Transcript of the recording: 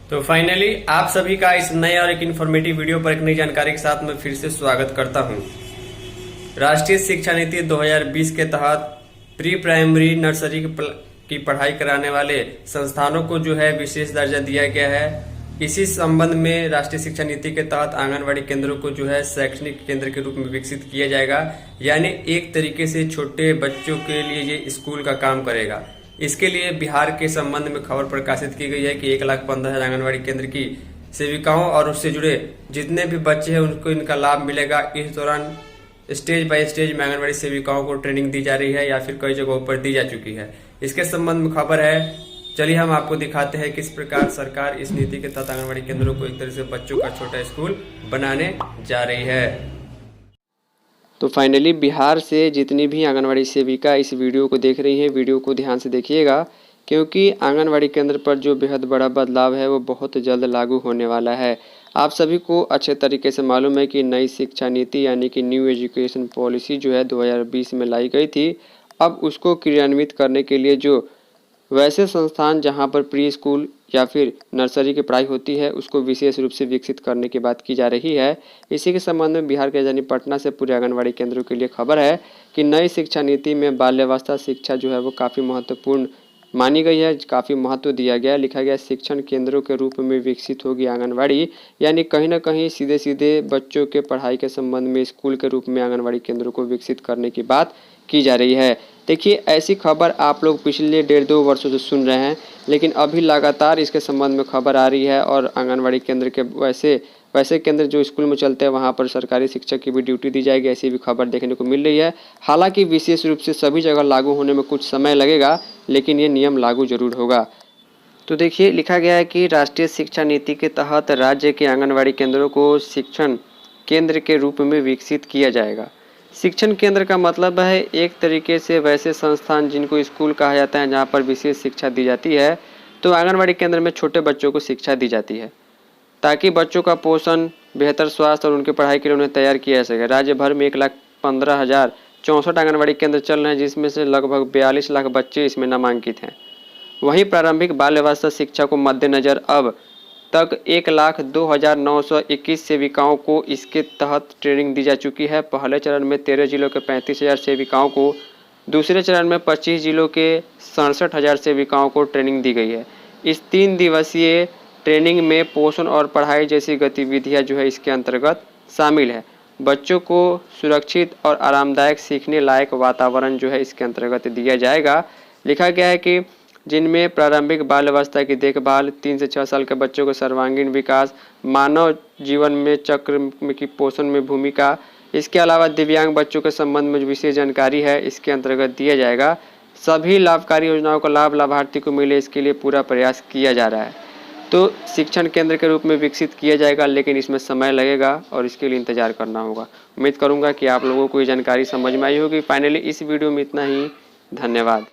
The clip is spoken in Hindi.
तो फाइनली आप सभी का इस नए और एक इन्फॉर्मेटिव वीडियो पर एक नई जानकारी के साथ मैं फिर से स्वागत करता हूं। राष्ट्रीय शिक्षा नीति 2020 के तहत प्री प्राइमरी नर्सरी की पढ़ाई कराने वाले संस्थानों को जो है विशेष दर्जा दिया गया है। इसी संबंध में राष्ट्रीय शिक्षा नीति के तहत आंगनवाड़ी केंद्रों को जो है शैक्षणिक केंद्र के रूप में विकसित किया जाएगा, यानी एक तरीके से छोटे बच्चों के लिए ये स्कूल का काम करेगा। इसके लिए बिहार के संबंध में खबर प्रकाशित की गई है कि 1,15,000 आंगनबाड़ी केंद्र की सेविकाओं और उससे जुड़े जितने भी बच्चे हैं उनको इनका लाभ मिलेगा। इस दौरान स्टेज बाय स्टेज में आंगनबाड़ी सेविकाओं को ट्रेनिंग दी जा रही है या फिर कई जगहों पर दी जा चुकी है। इसके संबंध में खबर है, चलिए हम आपको दिखाते हैं किस प्रकार सरकार इस नीति के तहत आंगनबाड़ी केंद्रों को एक तरह से बच्चों का छोटा स्कूल बनाने जा रही है। तो फाइनली बिहार से जितनी भी आंगनवाड़ी सेविका इस वीडियो को देख रही हैं, वीडियो को ध्यान से देखिएगा, क्योंकि आंगनवाड़ी केंद्र पर जो बेहद बड़ा बदलाव है वो बहुत जल्द लागू होने वाला है। आप सभी को अच्छे तरीके से मालूम है कि नई शिक्षा नीति यानी कि न्यू एजुकेशन पॉलिसी जो है 2020 में लाई गई थी। अब उसको क्रियान्वित करने के लिए जो वैसे संस्थान जहां पर प्री स्कूल या फिर नर्सरी की पढ़ाई होती है उसको विशेष रूप से विकसित करने की बात की जा रही है। इसी के संबंध में बिहार के राजधानी पटना से पूरे आंगनबाड़ी केंद्रों के लिए खबर है कि नई शिक्षा नीति में बाल्यावस्था शिक्षा जो है वो काफ़ी महत्वपूर्ण मानी गई है, काफ़ी महत्व दिया गया। लिखा गया शिक्षण केंद्रों के रूप में विकसित होगी आंगनबाड़ी, यानी कहीं ना कहीं सीधे सीधे बच्चों के पढ़ाई के संबंध में स्कूल के रूप में आंगनबाड़ी केंद्रों को विकसित करने की बात की जा रही है। देखिए, ऐसी खबर आप लोग पिछले 1.5-2 वर्षों से सुन रहे हैं, लेकिन अभी लगातार इसके संबंध में खबर आ रही है और आंगनबाड़ी केंद्र के वैसे केंद्र जो स्कूल में चलते हैं वहाँ पर सरकारी शिक्षक की भी ड्यूटी दी जाएगी, ऐसी भी खबर देखने को मिल रही है। हालांकि विशेष रूप से सभी जगह लागू होने में कुछ समय लगेगा, लेकिन ये नियम लागू जरूर होगा। तो देखिए, लिखा गया है कि राष्ट्रीय शिक्षा नीति के तहत राज्य के आंगनबाड़ी केंद्रों को शिक्षण केंद्र के रूप में विकसित किया जाएगा। शिक्षण केंद्र का मतलब है एक तरीके से वैसे संस्थान जिनको स्कूल कहा जाता है जहाँ पर विशेष शिक्षा दी जाती है। तो आंगनबाड़ी केंद्र में छोटे बच्चों को शिक्षा दी जाती है ताकि बच्चों का पोषण, बेहतर स्वास्थ्य और उनकी पढ़ाई के लिए उन्हें तैयार किया जा सके। राज्य भर में 1,15,064 आंगनबाड़ी केंद्र चल रहे हैं, जिसमें से लगभग 42 लाख बच्चे इसमें नामांकित हैं। वहीं प्रारंभिक बाल अवस्था शिक्षा को मद्देनजर अब तक 1,02,921 सेविकाओं को इसके तहत ट्रेनिंग दी जा चुकी है। पहले चरण में 13 जिलों के 35,000 सेविकाओं को, दूसरे चरण में 25 जिलों के 67,000 सेविकाओं को ट्रेनिंग दी गई है। इस 3 दिवसीय ट्रेनिंग में पोषण और पढ़ाई जैसी गतिविधियां जो है इसके अंतर्गत शामिल है। बच्चों को सुरक्षित और आरामदायक सीखने लायक वातावरण जो है इसके अंतर्गत दिया जाएगा। लिखा गया है कि जिनमें प्रारंभिक बाल अवस्था की देखभाल, 3 से 6 साल के बच्चों को सर्वांगीण विकास, मानव जीवन में चक्र की पोषण में भूमिका, इसके अलावा दिव्यांग बच्चों के संबंध में विशेष जानकारी है इसके अंतर्गत दिया जाएगा। सभी लाभकारी योजनाओं का लाभ लाभार्थी को मिले, इसके लिए पूरा प्रयास किया जा रहा है। तो शिक्षण केंद्र के रूप में विकसित किया जाएगा, लेकिन इसमें समय लगेगा और इसके लिए इंतजार करना होगा। उम्मीद करूंगा कि आप लोगों को ये जानकारी समझ में आई होगी। फाइनली इस वीडियो में इतना ही। धन्यवाद।